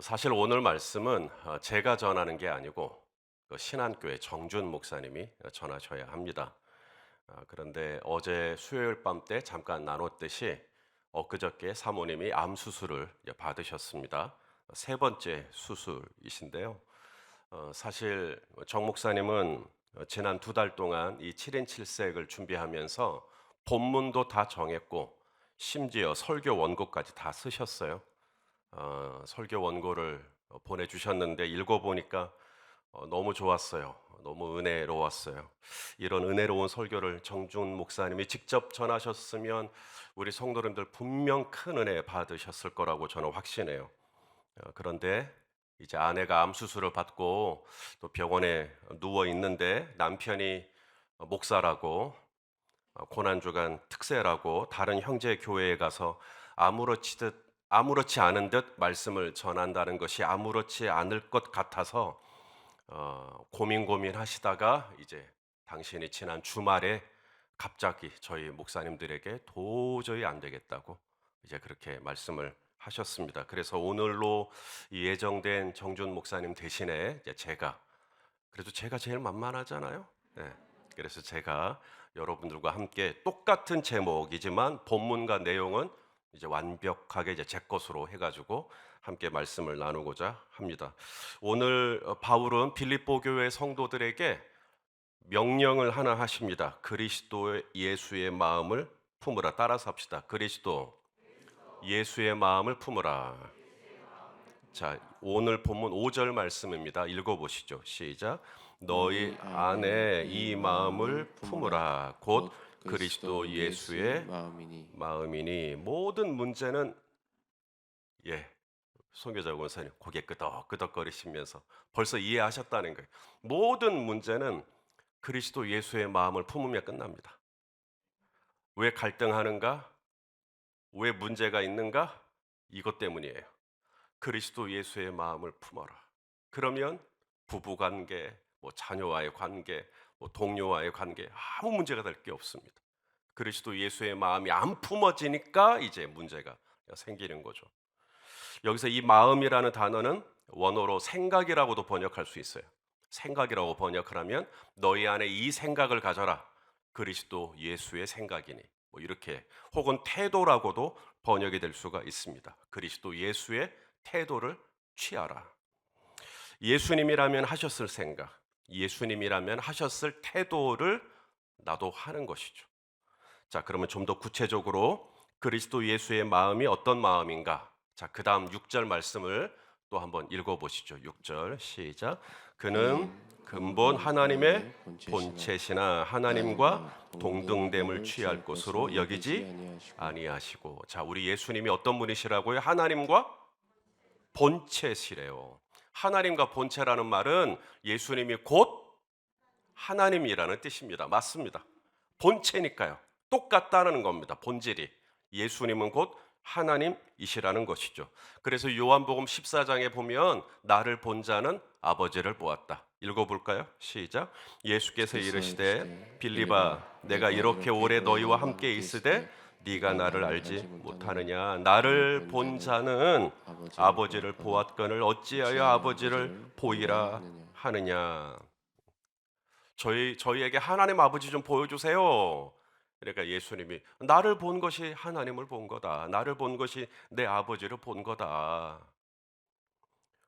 사실 오늘 말씀은 제가 전하는 게 아니고 그 신한교회 정준 목사님이 전하셔야 합니다. 그런데 어제 수요일 밤 때 잠깐 나눴듯이 엊그저께 사모님이 암 수술을 받으셨습니다. 세 번째 수술이신데요. 사실 정 목사님은 지난 두 달 동안 이 7인 7색을 준비하면서 본문도 다 정했고 심지어 설교 원고까지 다 쓰셨어요. 설교 원고를 보내주셨는데 읽어보니까 너무 좋았어요. 너무 은혜로웠어요. 이런 은혜로운 설교를 정준 목사님이 직접 전하셨으면 우리 성도님들 분명 큰 은혜 받으셨을 거라고 저는 확신해요. 그런데 이제 아내가 암 수술을 받고 또 병원에 누워 있는데 남편이 목사라고 고난주간 특세라고 다른 형제 교회에 가서 아무렇지 않은 듯 말씀을 전한다는 것이 아무렇지 않을 것 같아서 고민하시다가 이제 당신이 지난 주말에 갑자기 저희 목사님들에게 도저히 안 되겠다고 이제 그렇게 말씀을 하셨습니다. 그래서 오늘로 예정된 정준 목사님 대신에 이제 그래도 제가 제일 만만하잖아요. 네. 그래서 제가 여러분들과 함께 똑같은 제목이지만 본문과 내용은 이제 완벽하게 이제 제 것으로 해가지고 함께 말씀을 나누고자 합니다. 오늘 바울은 빌립보 교회 성도들에게 명령을 하나 하십니다. 그리스도 예수의 마음을 품으라. 따라서 합시다. 그리스도 예수의 마음을 품으라. 자, 오늘 본문 5절 말씀입니다. 읽어보시죠. 시작. 너희 너희 안에 안에 이 이 마음을 마음을 품으라. 품으라. 곧 곧 그리스도 그리스도 예수의 예수의 마음이니. 마음이니. 모든 문제는 송교자 원사님 고개 끄덕끄덕거리시면서 벌써 이해하셨다는 거예요. 모든 문제는 그리스도 예수의 마음을 품으면 끝납니다. 왜 갈등하는가? 왜 문제가 있는가? 이것 때문이에요. 그리스도 예수의 마음을 품어라. 그러면 부부 관계, 뭐 자녀와의 관계, 뭐 동료와의 관계 아무 문제가 될 게 없습니다. 그리스도 예수의 마음이 안 품어지니까 이제 문제가 생기는 거죠. 여기서 이 마음이라는 단어는 원어로 생각이라고도 번역할 수 있어요. 생각이라고 번역을 하면 너희 안에 이 생각을 가져라. 그리스도 예수의 생각이니. 뭐 이렇게 혹은 태도라고도 번역이 될 수가 있습니다. 그리스도 예수의 태도를 취하라. 예수님이라면 하셨을 생각, 예수님이라면 하셨을 태도를 나도 하는 것이죠. 자, 그러면 좀 더 구체적으로 그리스도 예수의 마음이 어떤 마음인가? 자, 그다음 6절 말씀을 또 한번 읽어 보시죠. 6절 시작. 그는 그는 근본 근본 하나님의 하나님의 본체시나 본체시나 하나님과 하나님과 동등됨을 동등됨을 취할 취할 것으로 것으로 여기지 여기지 아니하시고. 아니하시고. 자, 우리 예수님이 어떤 분이시라고요? 하나님과 본체시래요. 하나님과 본체라는 말은 예수님이 곧 하나님이라는 뜻입니다. 맞습니다. 본체니까요. 똑같다는 겁니다. 본질이. 예수님은 곧 하나님이시라는 것이죠. 그래서 요한복음 14장에 보면 나를 본 자는 아버지를 보았다. 읽어볼까요? 시작. 예수께서 그래서 이르시되 이르시되 빌립아 빌립아 내가 내가 이렇게 이렇게 오래 오래 너희와 너희와 함께 함께 있으되 있으되 네가 네가 나를 나를 알지 알지 못하느냐. 못하느냐. 나를 나를 본 본 자는 자는 아버지를 아버지를 보았거늘 보았거늘 어찌하여 어찌하여 아버지를 아버지를 보이라 보이라 하느냐. 하느냐. 저희에게 하나님 아버지 좀 보여주세요. 그러니까 예수님이 나를 본 것이 하나님을 본 거다. 나를 본 것이 내 아버지를 본 거다.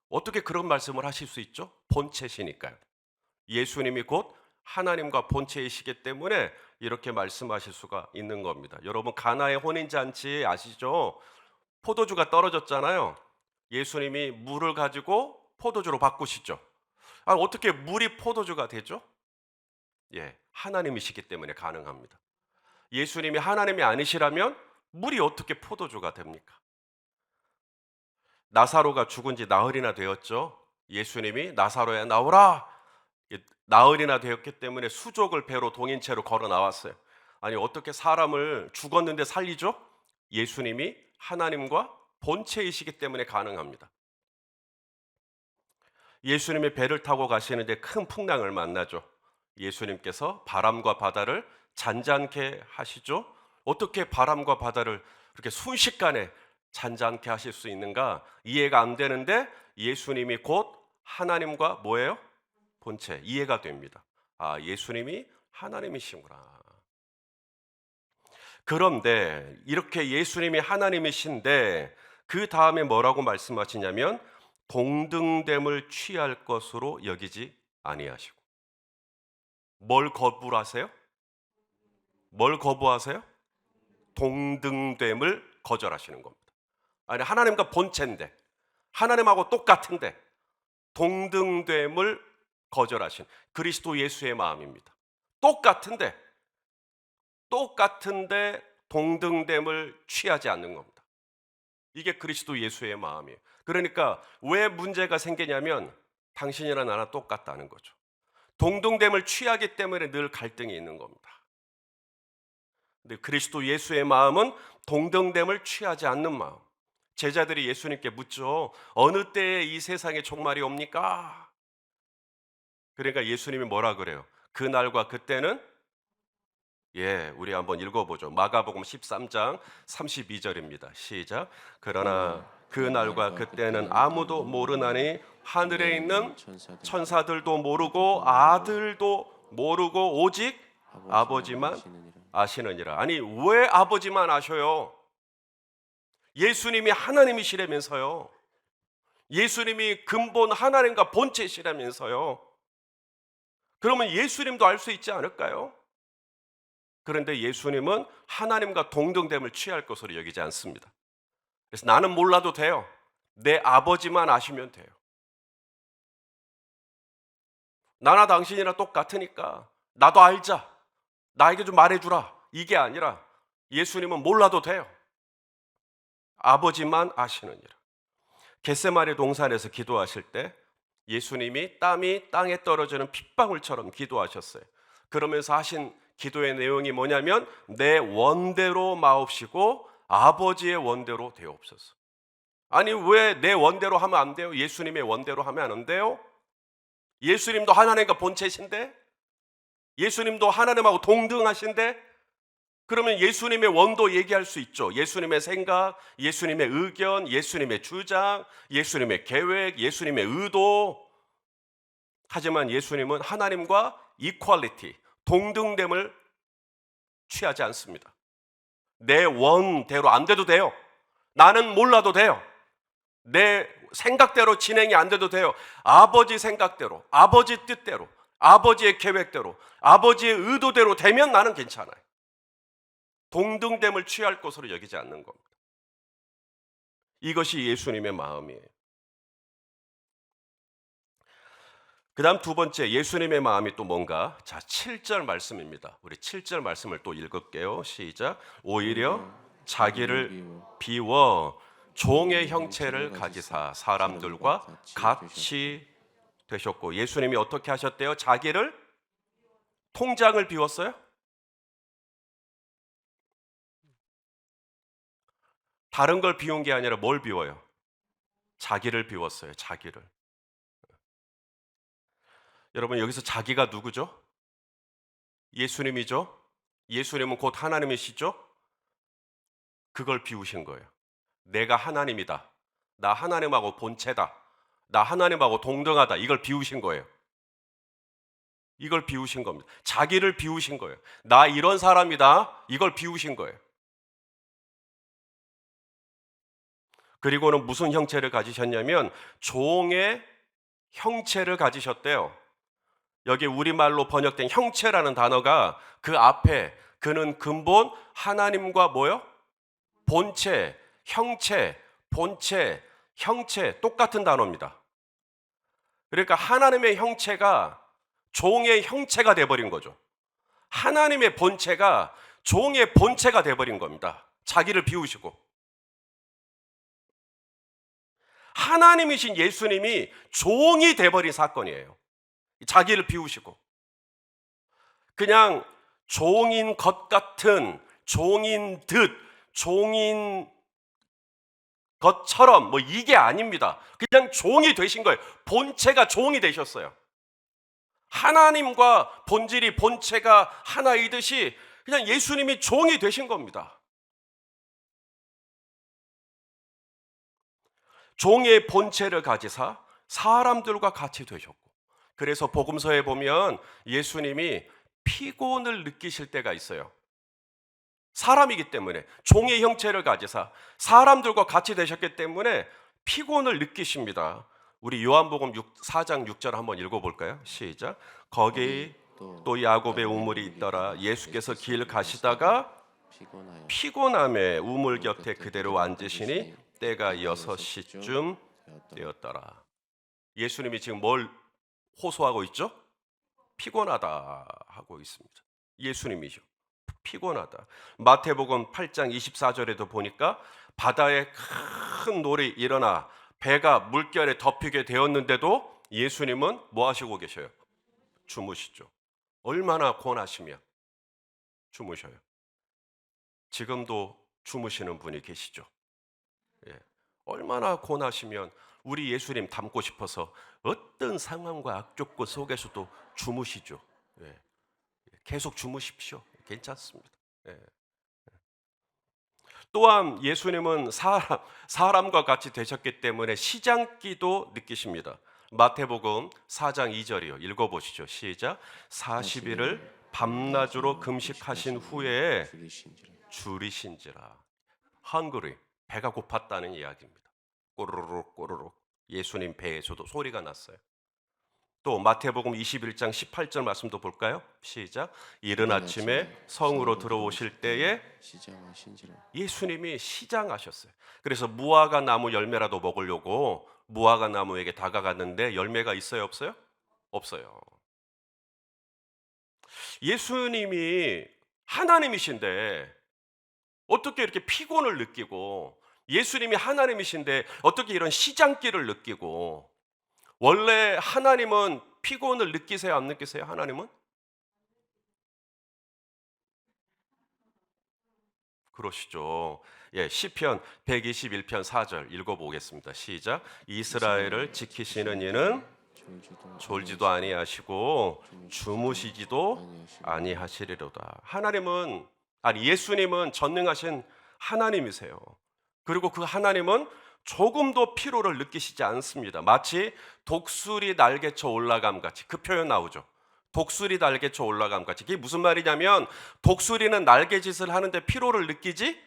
어떻게 그런 말씀을 하실 수 있죠? 본체시니까요. 예수님이 곧 하나님과 본체이시기 때문에 이렇게 말씀하실 수가 있는 겁니다. 여러분 가나의 혼인 잔치 아시죠? 포도주가 떨어졌잖아요. 예수님이 물을 가지고 포도주로 바꾸시죠. 어떻게 물이 포도주가 되죠? 하나님이시기 때문에 가능합니다. 예수님이 하나님이 아니시라면 물이 어떻게 포도주가 됩니까? 나사로가 죽은 지 나흘이나 되었죠. 예수님이 나사로야 나오라. 나흘이나 되었기 때문에 수족을 배로 동인채로 걸어 나왔어요. 아니 어떻게 사람을 죽었는데 살리죠? 예수님이 하나님과 본체이시기 때문에 가능합니다. 예수님이 배를 타고 가시는데 큰 풍랑을 만나죠. 예수님께서 바람과 바다를 잔잔케 하시죠. 어떻게 바람과 바다를 그렇게 순식간에 잔잔케 하실 수 있는가 이해가 안 되는데 예수님이 곧 하나님과 뭐예요? 본체 이해가 됩니다. 아, 예수님이 하나님이시구나. 그런데 이렇게 예수님이 하나님이신데 그 다음에 뭐라고 말씀하시냐면 동등됨을 취할 것으로 여기지 아니하시고. 뭘 거부하세요? 뭘 거부하세요? 동등됨을 거절하시는 겁니다. 아니, 하나님과 본체인데 하나님하고 똑같은데 동등됨을 거절하신 그리스도 예수의 마음입니다. 똑같은데 동등됨을 취하지 않는 겁니다. 이게 그리스도 예수의 마음이에요. 그러니까 왜 문제가 생기냐면 당신이나 나나 똑같다는 거죠. 동등됨을 취하기 때문에 늘 갈등이 있는 겁니다. 근데 그리스도 예수의 마음은 동등됨을 취하지 않는 마음. 제자들이 예수님께 묻죠. 어느 때에 이 세상에 종말이 옵니까? 그러니까 예수님이 뭐라 그래요? 그날과 그때는 우리 한번 읽어보죠. 마가복음 13장 32절입니다. 시작. 그러나 그날과 그때는 아무도 모르나니 하늘에 있는 천사들도 모르고 아들도 모르고 오직 아버지만 아시느니라. 아니, 왜 아버지만 아셔요? 예수님이 하나님이시라면서요. 예수님이 근본 하나님과 본체시라면서요. 그러면 예수님도 알 수 있지 않을까요? 그런데 예수님은 하나님과 동등됨을 취할 것으로 여기지 않습니다. 그래서 나는 몰라도 돼요. 내 아버지만 아시면 돼요. 나나 당신이나 똑같으니까 나도 알자. 나에게 좀 말해주라. 이게 아니라 예수님은 몰라도 돼요. 아버지만 아시느니라. 겟세마네 동산에서 기도하실 때 예수님이 땀이 땅에 떨어지는 핏방울처럼 기도하셨어요. 그러면서 하신 기도의 내용이 뭐냐면 내 원대로 마옵시고 아버지의 원대로 되옵소서. 아니, 왜 내 원대로 하면 안 돼요? 예수님의 원대로 하면 안 돼요? 예수님도 하나님과 본체신데, 예수님도 하나님하고 동등하신데, 그러면 예수님의 원도 얘기할 수 있죠. 예수님의 생각, 예수님의 의견, 예수님의 주장, 예수님의 계획, 예수님의 의도. 하지만 예수님은 하나님과 이퀄리티, 동등됨을 취하지 않습니다. 내 원대로 안 돼도 돼요. 나는 몰라도 돼요. 내 생각대로 진행이 안 돼도 돼요. 아버지 생각대로, 아버지 뜻대로, 아버지의 계획대로, 아버지의 의도대로 되면 나는 괜찮아요. 동등됨을 취할 것으로 여기지 않는 겁니다. 이것이 예수님의 마음이에요. 그 다음 두 번째, 예수님의 마음이 또 뭔가? 자, 7절 말씀입니다. 우리 7절 말씀을 또 읽을게요. 시작. 오히려 자기를 비워 종의 형체를 가지사 사람들과 같이 되셨고, 예수님이 어떻게 하셨대요? 자기를, 통장을 비웠어요? 다른 걸 비운 게 아니라 뭘 비워요? 자기를 비웠어요. 자기를. 여러분, 여기서 자기가 누구죠? 예수님이죠? 예수님은 곧 하나님이시죠? 그걸 비우신 거예요. 내가 하나님이다. 나 하나님하고 본체다. 나 하나님하고 동등하다. 이걸 비우신 거예요. 이걸 비우신 겁니다. 자기를 비우신 거예요. 나 이런 사람이다. 이걸 비우신 거예요. 그리고는 무슨 형체를 가지셨냐면 종의 형체를 가지셨대요. 여기 우리말로 번역된 형체라는 단어가 그 앞에 그는 근본 하나님과 뭐요? 본체, 형체, 본체, 형체 똑같은 단어입니다. 그러니까 하나님의 형체가 종의 형체가 돼버린 거죠. 하나님의 본체가 종의 본체가 돼버린 겁니다. 자기를 비우시고. 하나님이신 예수님이 종이 돼버린 사건이에요. 자기를 비우시고 그냥 종인 것 같은, 종인 듯, 종인 것처럼 뭐 이게 아닙니다. 그냥 종이 되신 거예요. 본체가 종이 되셨어요. 하나님과 본질이 본체가 하나이듯이 그냥 예수님이 종이 되신 겁니다. 종의 본체를 가지사 사람들과 같이 되셨고, 그래서 복음서에 보면 예수님이 피곤을 느끼실 때가 있어요. 사람이기 때문에, 종의 형체를 가지사 사람들과 같이 되셨기 때문에 피곤을 느끼십니다. 우리 요한복음 4장 6절 한번 읽어볼까요? 시작. 거기 또 야곱의 우물이 있더라. 예수께서 길 가시다가 피곤함에 우물 곁에 그대로 앉으시니 때가 6시쯤 되었더라. 예수님이 지금 뭘 호소하고 있죠? 피곤하다 하고 있습니다. 예수님이죠. 피곤하다. 마태복음 8장 24절에도 보니까 바다에 큰 놀이 일어나 배가 물결에 덮이게 되었는데도 예수님은 뭐 하시고 계셔요? 주무시죠. 얼마나 고나시면 주무셔요. 지금도 주무시는 분이 계시죠. 예. 얼마나 고나시면 우리 예수님 닮고 싶어서 어떤 상황과 악조건 속에서도 주무시죠. 예. 계속 주무십시오. 괜찮습니다. 예. 또한 예수님은 사람과 같이 되셨기 때문에 시장기도 느끼십니다. 마태복음 4장 2절이요. 읽어보시죠. 시작. 40일을 밤낮으로 금식하신 후에 줄이신지라. hungry, 배가 고팠다는 이야기입니다. 꼬르륵 꼬르륵 예수님 배에서도 소리가 났어요. 또 마태복음 21장 18절 말씀도 볼까요? 시작. 이른 아침에 성으로 들어오실 때에 예수님이 시장하셨어요. 그래서 무화과 나무 열매라도 먹으려고 무화과 나무에게 다가갔는데 열매가 있어요, 없어요? 없어요. 예수님이 하나님이신데 어떻게 이렇게 피곤을 느끼고, 예수님이 하나님이신데 어떻게 이런 시장기를 느끼고, 원래 하나님은 피곤을 느끼세요, 안 느끼세요? 하나님은? 그러시죠. 예, 시편 121편 4절 읽어보겠습니다. 시작. 이스라엘을 지키시는 이는 졸지도 아니하시고 주무시지도 아니하시리로다. 하나님은, 아니 예수님은 전능하신 하나님이세요. 그리고 그 하나님은 조금도 피로를 느끼시지 않습니다. 마치 독수리 날개쳐 올라감 같이, 그 표현 나오죠. 독수리 날개쳐 올라감 같이. 이게 무슨 말이냐면 독수리는 날개짓을 하는데 피로를 느끼지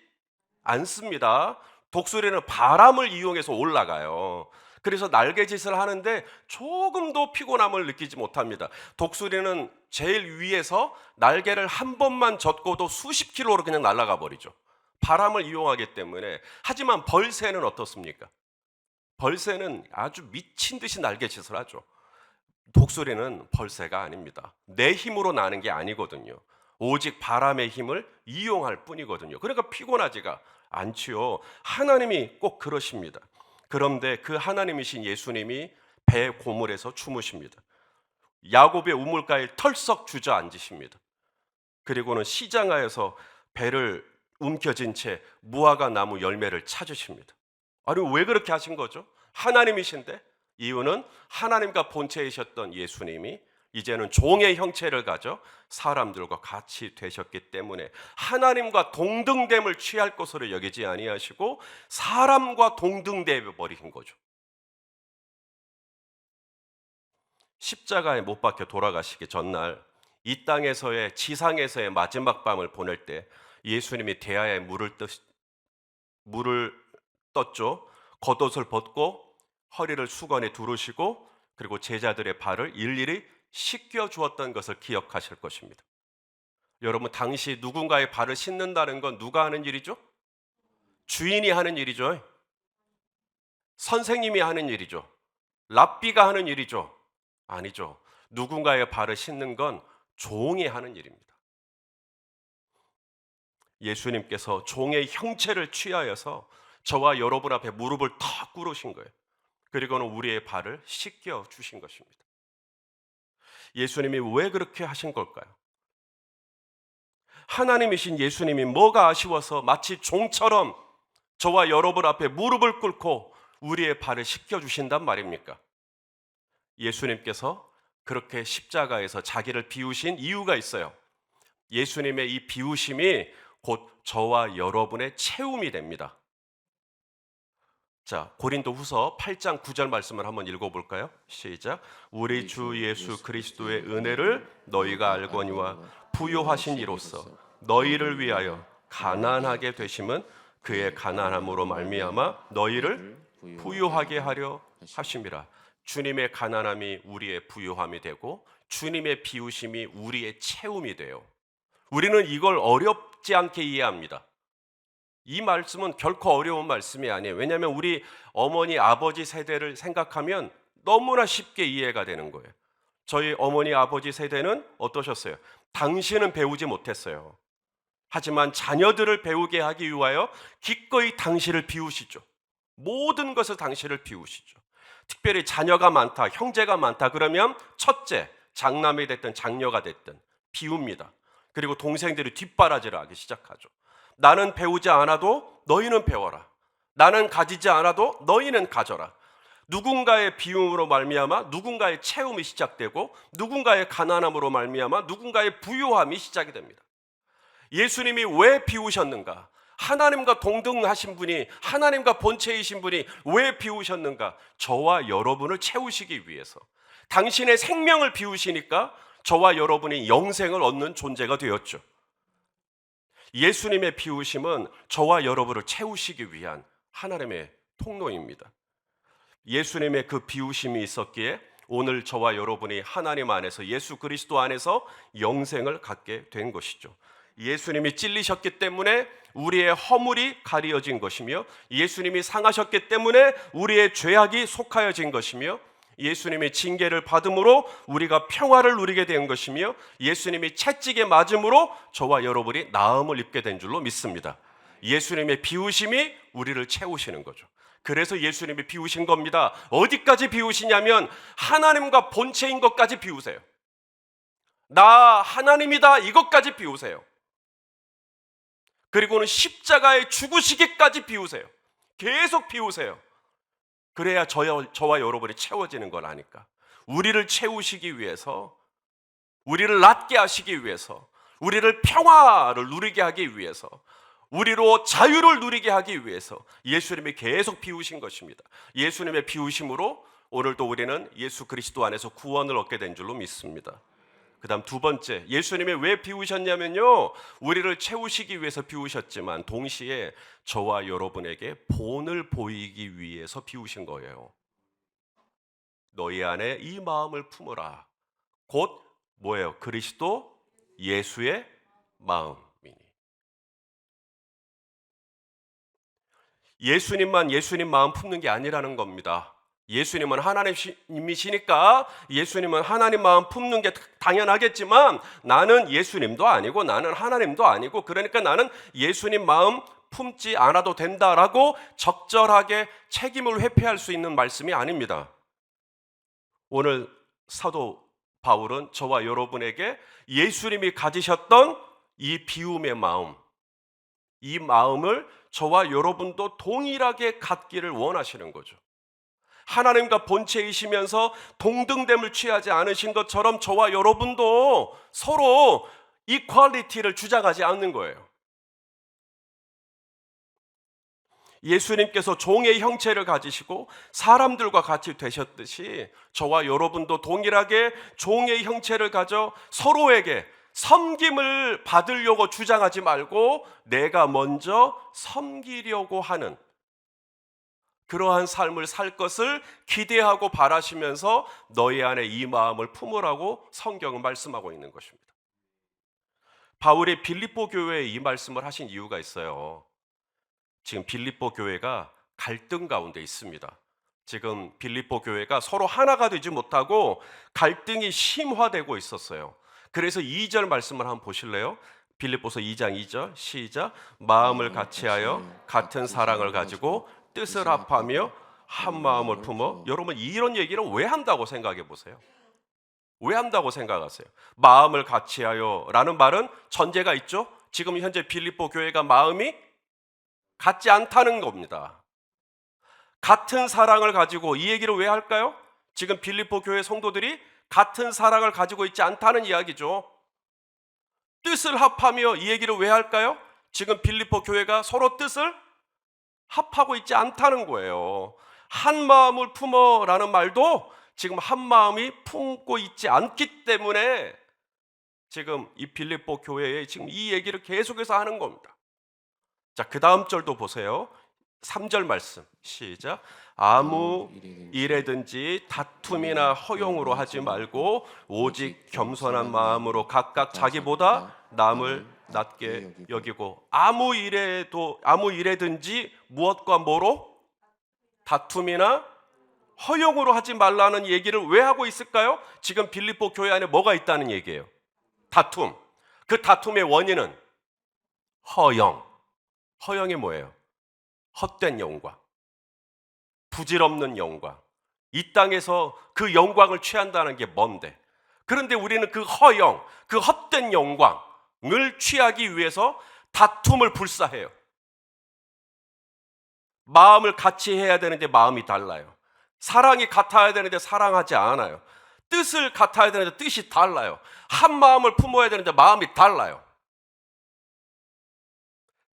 않습니다. 독수리는 바람을 이용해서 올라가요. 그래서 날개짓을 하는데 조금도 피곤함을 느끼지 못합니다. 독수리는 제일 위에서 날개를 한 번만 젓고도 수십 킬로로 그냥 날아가 버리죠. 바람을 이용하기 때문에. 하지만 벌새는 어떻습니까? 벌새는 아주 미친 듯이 날개짓을 하죠. 독수리는 벌새가 아닙니다. 내 힘으로 나는 게 아니거든요. 오직 바람의 힘을 이용할 뿐이거든요. 그러니까 피곤하지가 않지요. 하나님이 꼭 그러십니다. 그런데 그 하나님이신 예수님이 배 고물에서 주무십니다. 야곱의 우물가에 털썩 주저앉으십니다. 그리고는 시장하에서 배를 움켜쥔 채 무화과 나무 열매를 찾으십니다. 아니 왜 그렇게 하신 거죠? 하나님이신데. 이유는 하나님과 본체이셨던 예수님이 이제는 종의 형체를 가져 사람들과 같이 되셨기 때문에 하나님과 동등됨을 취할 것으로 여기지 아니하시고 사람과 동등되어 버리신 거죠. 십자가에 못 박혀 돌아가시기 전날 이 땅에서의, 지상에서의 마지막 밤을 보낼 때 예수님이 대야에 물을 떴죠. 겉옷을 벗고 허리를 수건에 두르시고 그리고 제자들의 발을 일일이 씻겨 주었던 것을 기억하실 것입니다. 여러분, 당시 누군가의 발을 씻는다는 건 누가 하는 일이죠? 주인이 하는 일이죠. 선생님이 하는 일이죠. 랍비가 하는 일이죠. 아니죠. 누군가의 발을 씻는 건 종이 하는 일입니다. 예수님께서 종의 형체를 취하여서 저와 여러분 앞에 무릎을 탁 꿇으신 거예요. 그리고는 우리의 발을 씻겨 주신 것입니다. 예수님이 왜 그렇게 하신 걸까요? 하나님이신 예수님이 뭐가 아쉬워서 마치 종처럼 저와 여러분 앞에 무릎을 꿇고 우리의 발을 씻겨 주신단 말입니까? 예수님께서 그렇게 십자가에서 자기를 비우신 이유가 있어요. 예수님의 이 비우심이 곧 저와 여러분의 채움이 됩니다. 자, 고린도후서 8장 9절 말씀을 한번 읽어볼까요? 시작. 우리 주 예수 그리스도의 은혜를 너희가 알거니와 부요하신 이로써 너희를 위하여 가난하게 되심은 그의 가난함으로 말미암아 너희를 부요하게 하려 하심이라. 주님의 가난함이 우리의 부요함이 되고 주님의 비우심이 우리의 채움이 돼요. 우리는 이걸 어렵지 않게 이해합니다. 이 말씀은 결코 어려운 말씀이 아니에요. 왜냐하면 우리 어머니 아버지 세대를 생각하면 너무나 쉽게 이해가 되는 거예요. 저희 어머니 아버지 세대는 어떠셨어요? 당신은 배우지 못했어요. 하지만 자녀들을 배우게 하기 위하여 기꺼이 당신을 비우시죠. 모든 것을 당신을 비우시죠. 특별히 자녀가 많다, 형제가 많다 그러면 첫째, 장남이 됐든 장녀가 됐든 비웁니다. 그리고 동생들이 뒷바라지를 하기 시작하죠. 나는 배우지 않아도 너희는 배워라. 나는 가지지 않아도 너희는 가져라. 누군가의 비움으로 말미암아 누군가의 채움이 시작되고 누군가의 가난함으로 말미암아 누군가의 부요함이 시작이 됩니다. 예수님이 왜 비우셨는가? 하나님과 동등하신 분이, 하나님과 본체이신 분이 왜 비우셨는가? 저와 여러분을 채우시기 위해서. 당신의 생명을 비우시니까 저와 여러분이 영생을 얻는 존재가 되었죠. 예수님의 비우심은 저와 여러분을 채우시기 위한 하나님의 통로입니다. 예수님의 그 비우심이 있었기에 오늘 저와 여러분이 하나님 안에서, 예수 그리스도 안에서 영생을 갖게 된 것이죠. 예수님이 찔리셨기 때문에 우리의 허물이 가려진 것이며, 예수님이 상하셨기 때문에 우리의 죄악이 속하여진 것이며, 예수님이 징계를 받음으로 우리가 평화를 누리게 된 것이며, 예수님이 채찍에 맞음으로 저와 여러분이 나음을 입게 된 줄로 믿습니다. 예수님의 비우심이 우리를 채우시는 거죠. 그래서 예수님이 비우신 겁니다. 어디까지 비우시냐면 하나님과 본체인 것까지 비우세요. 나 하나님이다 이것까지 비우세요. 그리고는 십자가에 죽으시기까지 비우세요. 계속 비우세요. 그래야 저와 여러분이 채워지는 걸 아니까. 우리를 채우시기 위해서, 우리를 낫게 하시기 위해서, 우리를 평화를 누리게 하기 위해서, 우리로 자유를 누리게 하기 위해서 예수님이 계속 비우신 것입니다. 예수님의 비우심으로 오늘도 우리는 예수 그리스도 안에서 구원을 얻게 된 줄로 믿습니다. 그 다음 두 번째, 예수님이 왜 비우셨냐면요, 우리를 채우시기 위해서 비우셨지만 동시에 저와 여러분에게 본을 보이기 위해서 비우신 거예요. 너희 안에 이 마음을 품으라. 곧 뭐예요? 그리스도 예수의 마음이니. 예수님만 예수님 마음 품는 게 아니라는 겁니다. 예수님은 하나님이시니까 예수님은 하나님 마음 품는 게 당연하겠지만 나는 예수님도 아니고 나는 하나님도 아니고, 그러니까 나는 예수님 마음 품지 않아도 된다라고 적절하게 책임을 회피할 수 있는 말씀이 아닙니다. 오늘 사도 바울은 저와 여러분에게 예수님이 가지셨던 이 비움의 마음, 이 마음을 저와 여러분도 동일하게 갖기를 원하시는 거죠. 하나님과 본체이시면서 동등됨을 취하지 않으신 것처럼 저와 여러분도 서로 이퀄리티를 주장하지 않는 거예요. 예수님께서 종의 형체를 가지시고 사람들과 같이 되셨듯이 저와 여러분도 동일하게 종의 형체를 가져 서로에게 섬김을 받으려고 주장하지 말고 내가 먼저 섬기려고 하는 그러한 삶을 살 것을 기대하고 바라시면서 너희 안에 이 마음을 품으라고 성경은 말씀하고 있는 것입니다. 바울이 빌립보 교회에 이 말씀을 하신 이유가 있어요. 지금 빌립보 교회가 갈등 가운데 있습니다. 지금 빌립보 교회가 서로 하나가 되지 못하고 갈등이 심화되고 있었어요. 그래서 2절 말씀을 한번 보실래요? 빌립보서 2장 2절 시작. 마음을 같이하여 같은 사랑을 가지고 뜻을 합하며 한 마음을 품어. 여러분 이런 얘기를 왜 한다고 생각해 보세요. 왜 한다고 생각하세요? 마음을 같이하여 라는 말은 전제가 있죠. 지금 현재 빌립보 교회가 마음이 같지 않다는 겁니다. 같은 사랑을 가지고, 이 얘기를 왜 할까요? 지금 빌립보 교회 성도들이 같은 사랑을 가지고 있지 않다는 이야기죠. 뜻을 합하며, 이 얘기를 왜 할까요? 지금 빌립보 교회가 서로 뜻을 합하고 있지 않다는 거예요. 한 마음을 품어라는 말도 지금 한 마음이 품고 있지 않기 때문에 지금 이 빌립보 교회에 지금 이 얘기를 계속해서 하는 겁니다. 자, 그 다음 절도 보세요. 3절 말씀 시작. 아무 일에든지 다툼이나 허용으로 하지 말고 오직 겸손한 마음으로 각각 자기보다 남을 낮게 여기고, 아무 일에든지 무엇과 뭐로? 다툼이나 허용으로 하지 말라는 얘기를 왜 하고 있을까요? 지금 빌립보 교회 안에 뭐가 있다는 얘기예요? 다툼. 그 다툼의 원인은 허영. 허영이 뭐예요? 헛된 영광, 부질없는 영광. 이 땅에서 그 영광을 취한다는 게 뭔데? 그런데 우리는 그 허영, 그 헛된 영광을 취하기 위해서 다툼을 불사해요. 마음을 같이 해야 되는데 마음이 달라요. 사랑이 같아야 되는데 사랑하지 않아요. 뜻을 같아야 되는데 뜻이 달라요. 한 마음을 품어야 되는데 마음이 달라요.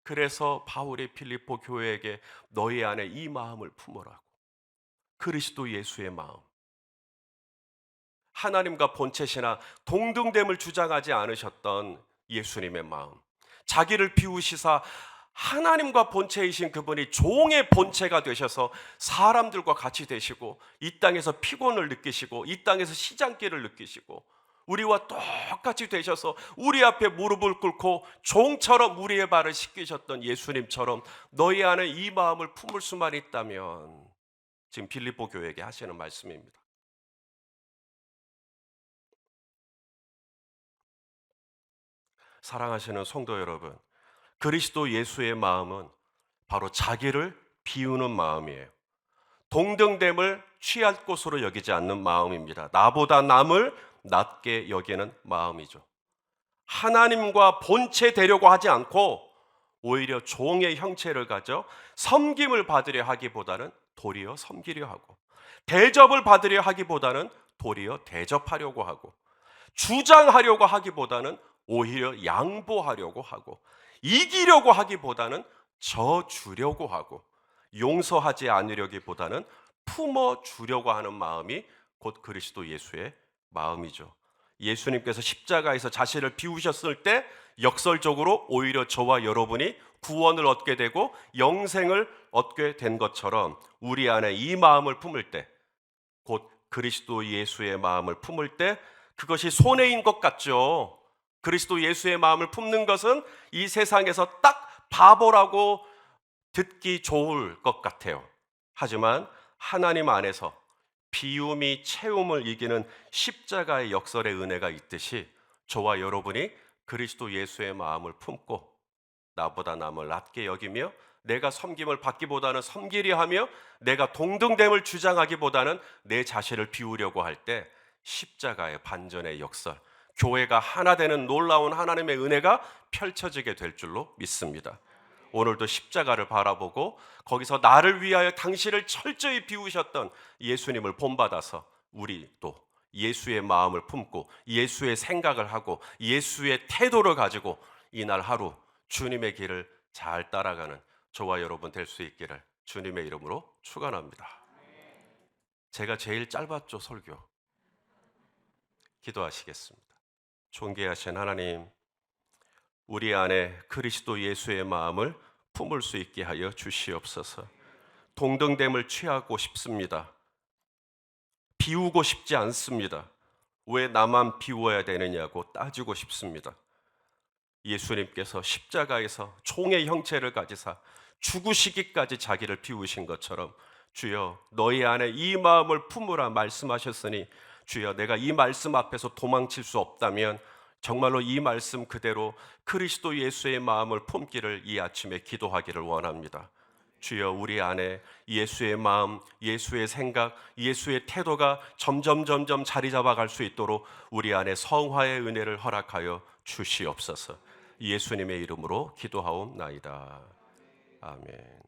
그래서 바울이 빌립보 교회에게 너희 안에 이 마음을 품으라고. 그리스도 예수의 마음. 하나님과 본체시나 동등됨을 주장하지 않으셨던 예수님의 마음. 자기를 비우시사 하나님과 본체이신 그분이 종의 본체가 되셔서 사람들과 같이 되시고, 이 땅에서 피곤을 느끼시고, 이 땅에서 시장길을 느끼시고, 우리와 똑같이 되셔서 우리 앞에 무릎을 꿇고 종처럼 우리의 발을 씻기셨던 예수님처럼 너희 안에 이 마음을 품을 수만 있다면, 지금 빌립보 교회에게 하시는 말씀입니다. 사랑하시는 성도 여러분, 그리스도 예수의 마음은 바로 자기를 비우는 마음이에요. 동등됨을 취할 곳으로 여기지 않는 마음입니다. 나보다 남을 낮게 여기는 마음이죠. 하나님과 본체 되려고 하지 않고 오히려 종의 형체를 가져 섬김을 받으려 하기보다는 도리어 섬기려 하고, 대접을 받으려 하기보다는 도리어 대접하려고 하고, 주장하려고 하기보다는 오히려 양보하려고 하고, 이기려고 하기보다는 져주려고 하고, 용서하지 않으려기보다는 품어주려고 하는 마음이 곧 그리스도 예수의 마음이죠. 예수님께서 십자가에서 자신을 비우셨을 때 역설적으로 오히려 저와 여러분이 구원을 얻게 되고 영생을 얻게 된 것처럼, 우리 안에 이 마음을 품을 때, 곧 그리스도 예수의 마음을 품을 때, 그것이 손해인 것 같죠. 그리스도 예수의 마음을 품는 것은 이 세상에서 딱 바보라고 듣기 좋을 것 같아요. 하지만 하나님 안에서 비움이 채움을 이기는 십자가의 역설의 은혜가 있듯이, 저와 여러분이 그리스도 예수의 마음을 품고 나보다 남을 낮게 여기며 내가 섬김을 받기보다는 섬기려 하며 내가 동등됨을 주장하기보다는 내 자신을 비우려고 할 때 십자가의 반전의 역설, 교회가 하나 되는 놀라운 하나님의 은혜가 펼쳐지게 될 줄로 믿습니다. 오늘도 십자가를 바라보고 거기서 나를 위하여 당신을 철저히 비우셨던 예수님을 본받아서 우리도 예수의 마음을 품고 예수의 생각을 하고 예수의 태도를 가지고 이날 하루 주님의 길을 잘 따라가는 저와 여러분 될 수 있기를 주님의 이름으로 축원합니다. 제가 제일 짧았죠, 설교. 기도하시겠습니다. 존귀하신 하나님, 우리 안에 그리스도 예수의 마음을 품을 수 있게 하여 주시옵소서. 동등됨을 취하고 싶습니다. 비우고 싶지 않습니다. 왜 나만 비워야 되느냐고 따지고 싶습니다. 예수님께서 십자가에서 종의 형체를 가지사 죽으시기까지 자기를 비우신 것처럼 주여 너희 안에 이 마음을 품으라 말씀하셨으니, 주여 내가 이 말씀 앞에서 도망칠 수 없다면 정말로 이 말씀 그대로 그리스도 예수의 마음을 품기를 이 아침에 기도하기를 원합니다. 주여 우리 안에 예수의 마음, 예수의 생각, 예수의 태도가 점점 자리 잡아갈 수 있도록 우리 안에 성화의 은혜를 허락하여 주시옵소서. 예수님의 이름으로 기도하옵나이다. 아멘.